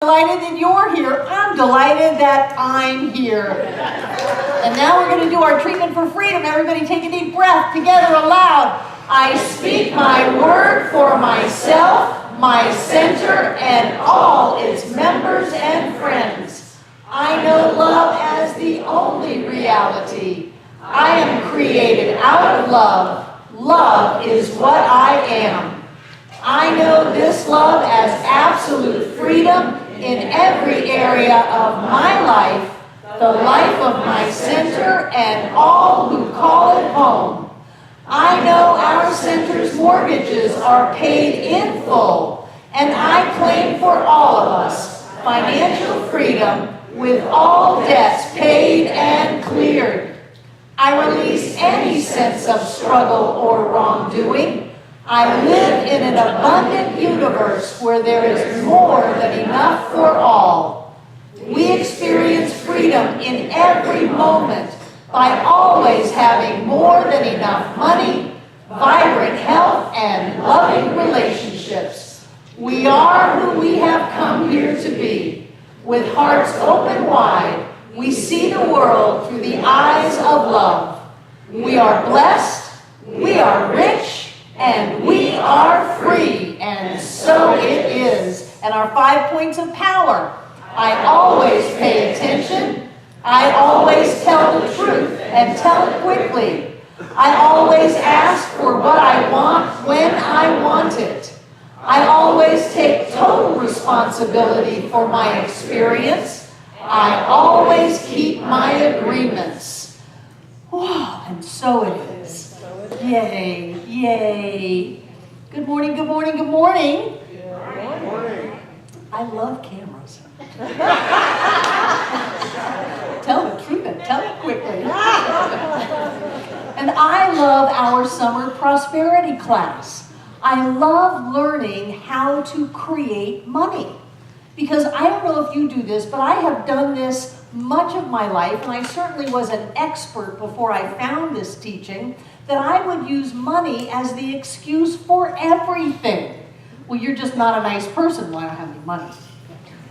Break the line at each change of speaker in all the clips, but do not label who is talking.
Delighted that you're here. I'm delighted that I'm here. And now we're going to do our treatment for freedom. Everybody take a deep breath together aloud. I speak my word for myself, my center, and all its members and friends. I know love as the only reality. I am created out of love. Love is what I am. I know this love as absolute freedom in every area of my life, the life of my center, and all who call it home. I know our center's mortgages are paid in full, and I claim for all of us financial freedom with all debts paid and cleared. I release any sense of struggle or wrongdoing. I live in an abundant universe where there is more than enough for all. We experience freedom in every moment by always having more than enough money, vibrant health, and loving relationships. We are who we have come here to be. With hearts open wide, we see the world through the eyes of love. We are blessed, we are rich, and we are free, and so it is. And our 5 points of power. I always pay attention. I always tell the truth and tell it quickly. I always ask for what I want when I want it. I always take total responsibility for my experience. I always keep my agreements. Wow, and so it is. Yay, yay. Good morning, good morning, good morning.
Good morning.
I love cameras. Tell the truth and tell it quickly. And I love our summer prosperity class. I love learning how to create money. Because I don't know if you do this, but I have done this much of my life, and I certainly was an expert before I found this teaching, that I would use money as the excuse for everything. Well, you're just not a nice person. Well, I don't have any money.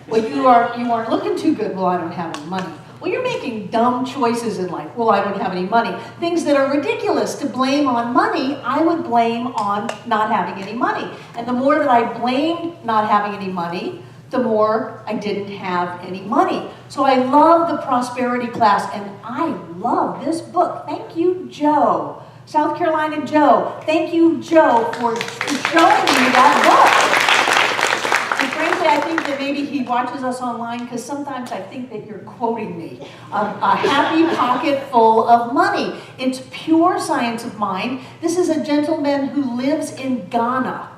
Well, you aren't looking too good. Well, I don't have any money. Well, you're making dumb choices in life. Well, I don't have any money. Things that are ridiculous to blame on money, I would blame on not having any money. And the more that I blamed not having any money, the more I didn't have any money. So I love the prosperity class, and I love this book. Thank you, Joe. South Carolina Joe. Thank you, Joe, for showing me that book. And frankly, I think that maybe he watches us online because sometimes I think that you're quoting me. A Happy Pocket Full of Money. It's pure science of mind. This is a gentleman who lives in Ghana.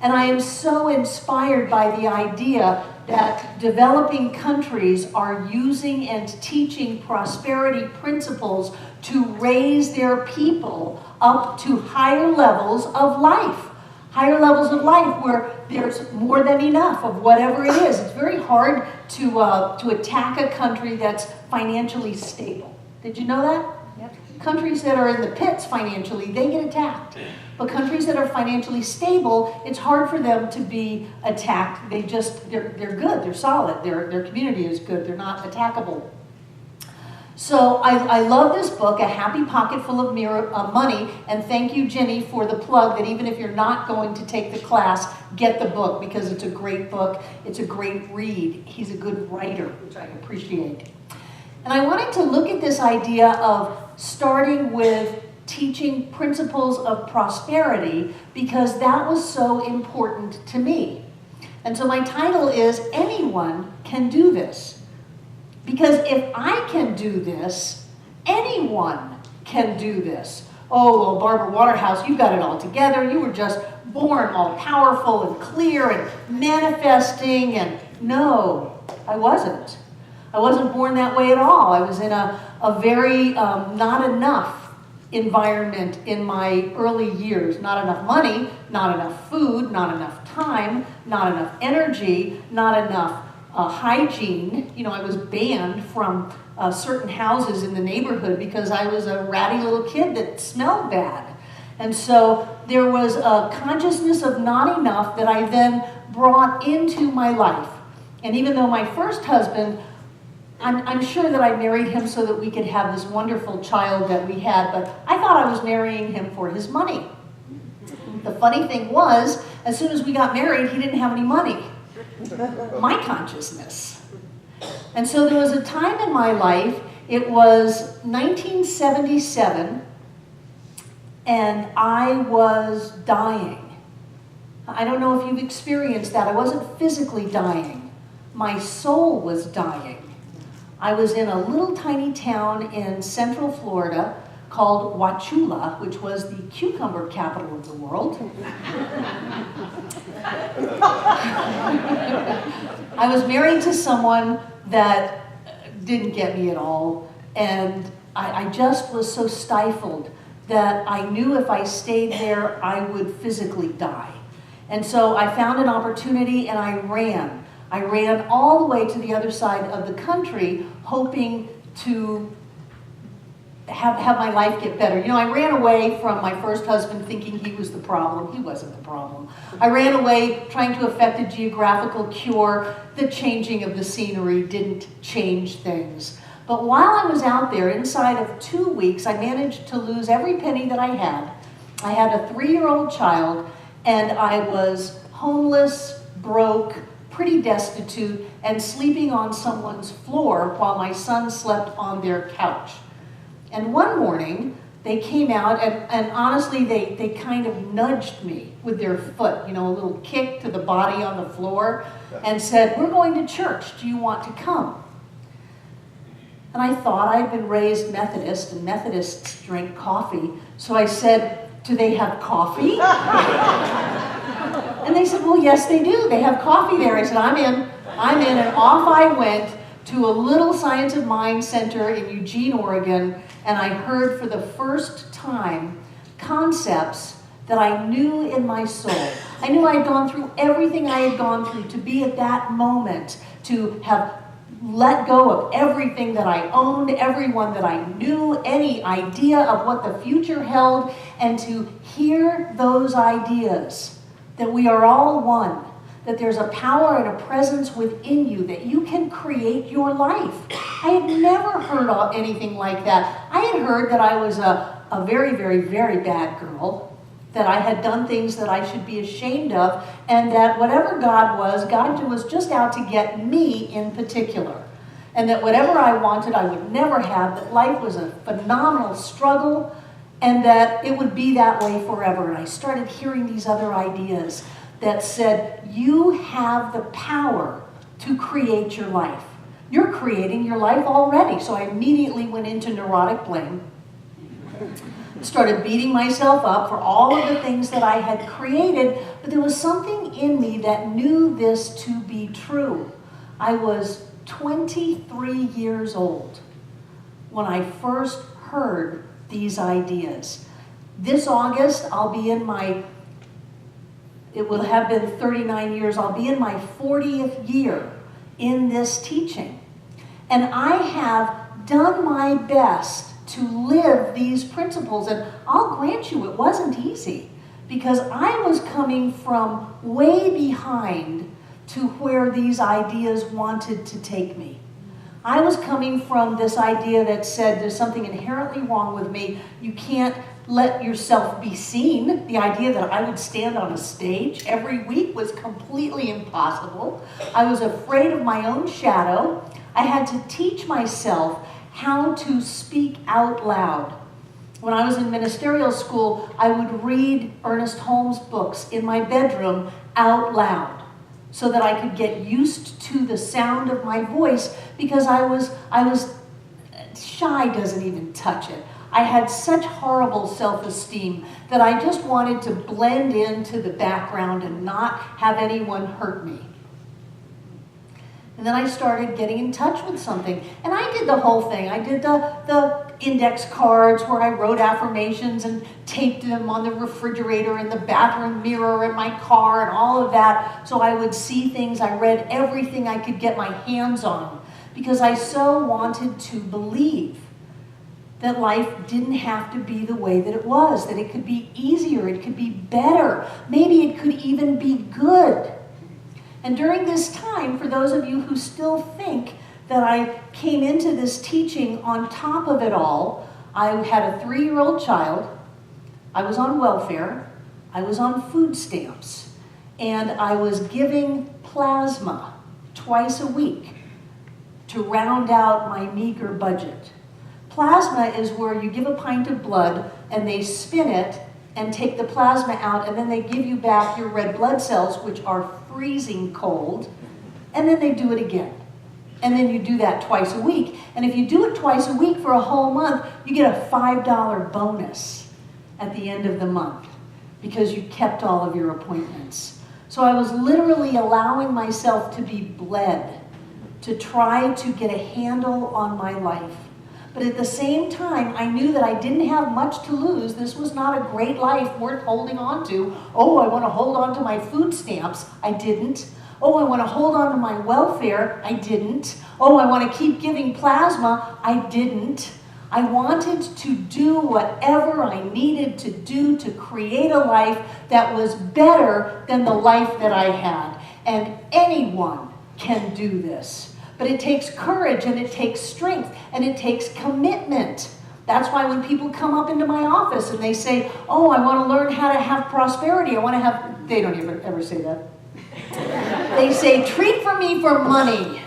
And I am so inspired by the idea that developing countries are using and teaching prosperity principles to raise their people up to higher levels of life. Higher levels of life where there's more than enough of whatever it is. It's very hard to attack a country that's financially stable. Did you know that? Yep. Countries that are in the pits financially, they get attacked. But countries that are financially stable, it's hard for them to be attacked. They're good, they're solid, their community is good, they're not attackable. So I love this book, A Happy Pocket Full of Money, and thank you, Jenny, for the plug that even if you're not going to take the class, get the book because it's a great book, it's a great read. He's a good writer, which I appreciate. And I wanted to look at this idea of starting with teaching principles of prosperity because that was so important to me. And so my title is Anyone Can Do This. Because if I can do this, anyone can do this. Oh, well, Barbara Waterhouse, you got it all together. You were just born all powerful and clear and manifesting. And no, I wasn't. I wasn't born that way at all. I was in a very not enough environment in my early years. Not enough money, not enough food, not enough time, not enough energy, not enough hygiene. You know, I was banned from certain houses in the neighborhood because I was a ratty little kid that smelled bad. And so there was a consciousness of not enough that I then brought into my life. And even though my first husband, I'm sure that I married him so that we could have this wonderful child that we had, but I thought I was marrying him for his money. The funny thing was, as soon as we got married, he didn't have any money. My consciousness. And so there was a time in my life, it was 1977, and I was dying. I don't know if you've experienced that. I wasn't physically dying. My soul was dying. I was in a little tiny town in central Florida called Wauchula, which was the cucumber capital of the world. I was married to someone that didn't get me at all, and I just was so stifled that I knew if I stayed there, I would physically die. And so I found an opportunity and I ran. I ran all the way to the other side of the country, hoping to have my life get better. You know, I ran away from my first husband thinking he was the problem. He wasn't the problem. I ran away trying to effect a geographical cure. The changing of the scenery didn't change things. But while I was out there, inside of 2 weeks, I managed to lose every penny that I had. I had a 3-year-old child, and I was homeless, broke, pretty destitute, and sleeping on someone's floor while my son slept on their couch. And one morning, they came out, and honestly, they kind of nudged me with their foot, you know, a little kick to the body on the floor, and said, "We're going to church. Do you want to come?" And I thought I'd been raised Methodist, and Methodists drink coffee, so I said, "Do they have coffee?" And they said, "Well, yes, they do. They have coffee there." I said, I'm in, and off I went to a little Science of Mind center in Eugene, Oregon, and I heard for the first time concepts that I knew in my soul. I knew I had gone through everything I had gone through to be at that moment, to have let go of everything that I owned, everyone that I knew, any idea of what the future held, and to hear those ideas, that we are all one, that there's a power and a presence within you, that you can create your life. I had never heard anything like that. I had heard that I was a very, very, very bad girl, that I had done things that I should be ashamed of, and that whatever God was just out to get me in particular. And that whatever I wanted, I would never have, that life was a phenomenal struggle, and that it would be that way forever. And I started hearing these other ideas that said, you have the power to create your life. You're creating your life already. So I immediately went into neurotic blame, started beating myself up for all of the things that I had created, but there was something in me that knew this to be true. I was 23 years old when I first heard these ideas. This August, it will have been 39 years, I'll be in my 40th year in this teaching. And I have done my best to live these principles. And I'll grant you it wasn't easy, because I was coming from way behind to where these ideas wanted to take me. I was coming from this idea that said there's something inherently wrong with me. You can't let yourself be seen. The idea that I would stand on a stage every week was completely impossible. I was afraid of my own shadow. I had to teach myself how to speak out loud. When I was in ministerial school, I would read Ernest Holmes books in my bedroom out loud so that I could get used to the sound of my voice, because I was shy doesn't even touch it. I had such horrible self-esteem that I just wanted to blend into the background and not have anyone hurt me. And then I started getting in touch with something. And I did the whole thing. I did the index cards where I wrote affirmations and taped them on the refrigerator and the bathroom mirror in my car and all of that. So I would see things. I read everything I could get my hands on, because I so wanted to believe that life didn't have to be the way that it was, that it could be easier, it could be better, maybe it could even be good. And during this time, for those of you who still think that I came into this teaching on top of it all, I had a 3-year-old child, I was on welfare, I was on food stamps, and I was giving plasma twice a week to round out my meager budget. Plasma is where you give a pint of blood and they spin it and take the plasma out, and then they give you back your red blood cells, which are freezing cold, and then they do it again. And then you do that twice a week. And if you do it twice a week for a whole month, you get a $5 bonus at the end of the month because you kept all of your appointments. So I was literally allowing myself to be bled to try to get a handle on my life. But at the same time, I knew that I didn't have much to lose. This was not a great life worth holding on to. Oh, I want to hold on to my food stamps. I didn't. Oh, I want to hold on to my welfare. I didn't. Oh, I want to keep giving plasma. I didn't. I wanted to do whatever I needed to do to create a life that was better than the life that I had. And anyone can do this. But it takes courage, and it takes strength, and it takes commitment. That's why when people come up into my office and they say, oh, I want to learn how to have prosperity, I want to have, they don't ever say that. They say, treat for me for money.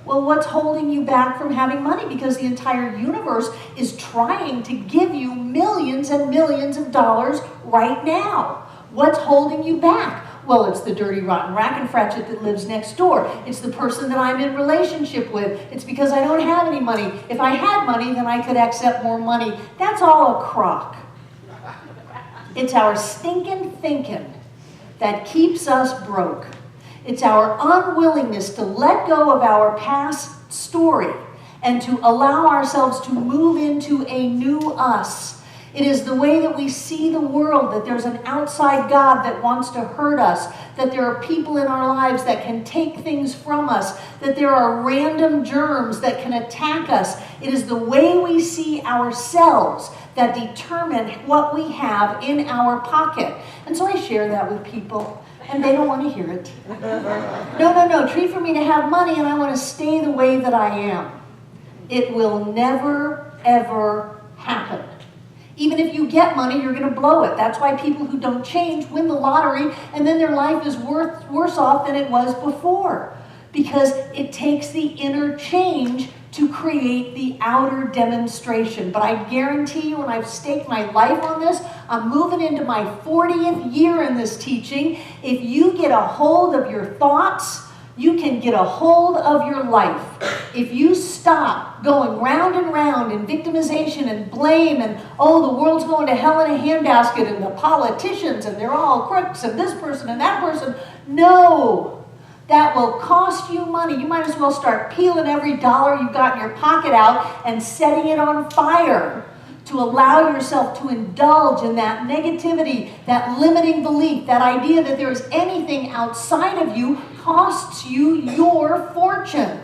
Well, what's holding you back from having money? Because the entire universe is trying to give you millions and millions of dollars right now. What's holding you back? Well, it's the dirty, rotten rackenfratchet that lives next door. It's the person that I'm in relationship with. It's because I don't have any money. If I had money, then I could accept more money. That's all a crock. It's our stinking thinking that keeps us broke. It's our unwillingness to let go of our past story and to allow ourselves to move into a new us. It is the way that we see the world, that there's an outside God that wants to hurt us, that there are people in our lives that can take things from us, that there are random germs that can attack us. It is the way we see ourselves that determine what we have in our pocket. And so I share that with people, and they don't want to hear it. No, treat for me to have money, and I want to stay the way that I am. It will never, ever happen. Even if you get money, you're going to blow it. That's why people who don't change win the lottery, and then their life is worse off than it was before. Because it takes the inner change to create the outer demonstration. But I guarantee you, and I've staked my life on this, I'm moving into my 40th year in this teaching. If you get a hold of your thoughts, you can get a hold of your life. If you stop going round and round in victimization and blame and, oh, the world's going to hell in a handbasket and the politicians and they're all crooks and this person and that person. No, that will cost you money. You might as well start peeling every dollar you've got in your pocket out and setting it on fire to allow yourself to indulge in that negativity, that limiting belief, that idea that there's anything outside of you costs you your fortune.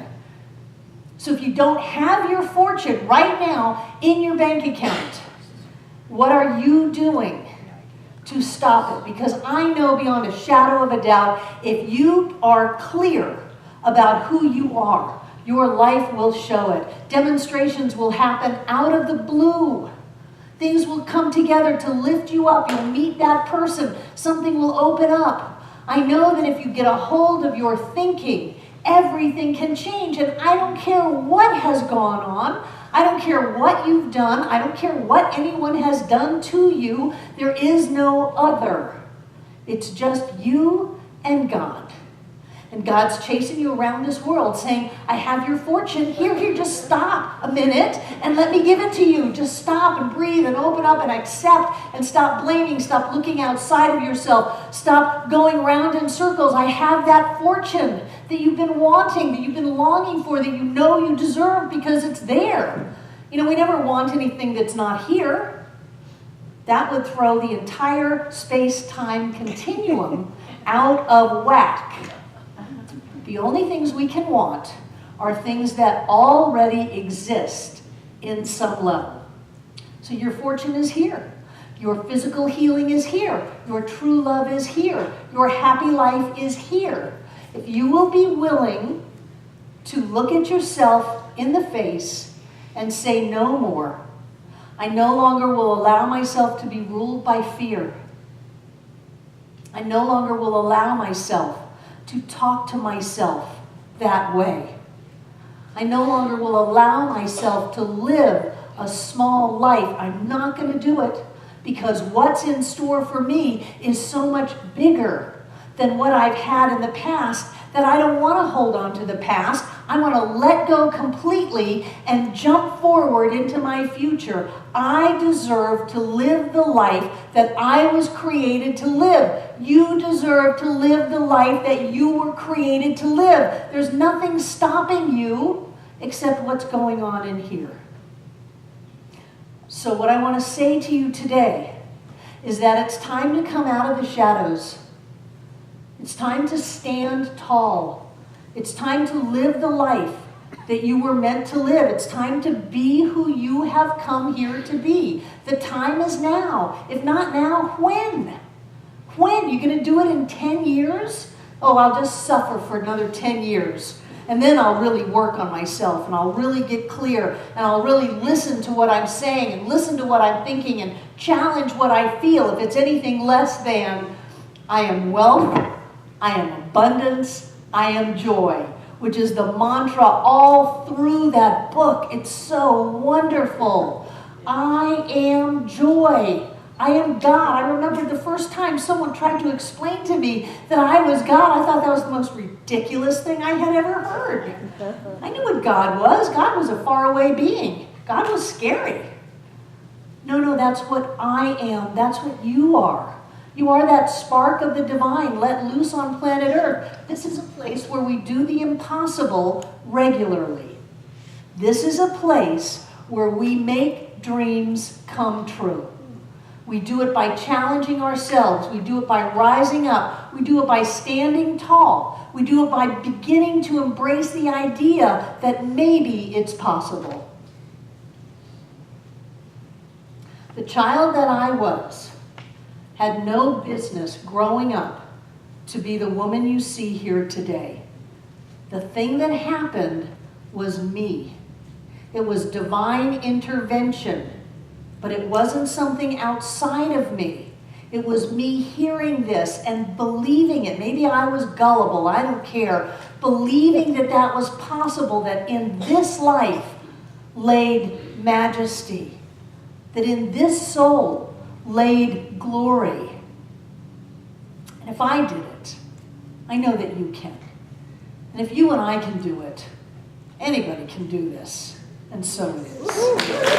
So if you don't have your fortune right now in your bank account, what are you doing to stop it? Because I know beyond a shadow of a doubt, if you are clear about who you are, your life will show it. Demonstrations will happen out of the blue. Things will come together to lift you up. You'll meet that person. Something will open up. I know that if you get a hold of your thinking, everything can change. And I don't care what has gone on. I don't care what you've done. I don't care what anyone has done to you. There is no other. It's just you and God. And God's chasing you around this world saying, I have your fortune. Here, just stop a minute and let me give it to you. Just stop and breathe and open up and accept and stop blaming. Stop looking outside of yourself. Stop going round in circles. I have that fortune that you've been wanting, that you've been longing for, that you know you deserve because it's there. You know, we never want anything that's not here. That would throw the entire space-time continuum out of whack. The only things we can want are things that already exist in some level. So your fortune is here. Your physical healing is here. Your true love is here. Your happy life is here. If you will be willing to look at yourself in the face and say no more, I no longer will allow myself to be ruled by fear. I no longer will allow myself to talk to myself that way. I no longer will allow myself to live a small life. I'm not going to do it because what's in store for me is so much bigger than what I've had in the past that I don't want to hold on to the past. I want to let go completely and jump forward into my future. I deserve to live the life that I was created to live. You deserve to live the life that you were created to live. There's nothing stopping you except what's going on in here. So what I want to say to you today is that it's time to come out of the shadows. It's time to stand tall. It's time to live the life that you were meant to live. It's time to be who you have come here to be. The time is now. If not now, when? When? You're going to do it in 10 years? Oh, I'll just suffer for another 10 years. And then I'll really work on myself, and I'll really get clear, and I'll really listen to what I'm saying, and listen to what I'm thinking, and challenge what I feel. If it's anything less than, I am wealth, I am abundance, I am joy, which is the mantra all through that book. It's so wonderful. I am joy. I am God. I remember the first time someone tried to explain to me that I was God, I thought that was the most ridiculous thing I had ever heard. I knew what God was. God was a faraway being. God was scary. No, that's what I am. That's what you are. You are that spark of the divine let loose on planet Earth. This is a place where we do the impossible regularly. This is a place where we make dreams come true. We do it by challenging ourselves. We do it by rising up. We do it by standing tall. We do it by beginning to embrace the idea that maybe it's possible. The child that I was had no business growing up to be the woman you see here today. The thing that happened was me. It was divine intervention. But it wasn't something outside of me. It was me hearing this and believing it. Maybe I was gullible, I don't care. Believing that that was possible, that in this life laid majesty, that in this soul laid glory. And if I did it, I know that you can. And if you and I can do it, anybody can do this. And so it is.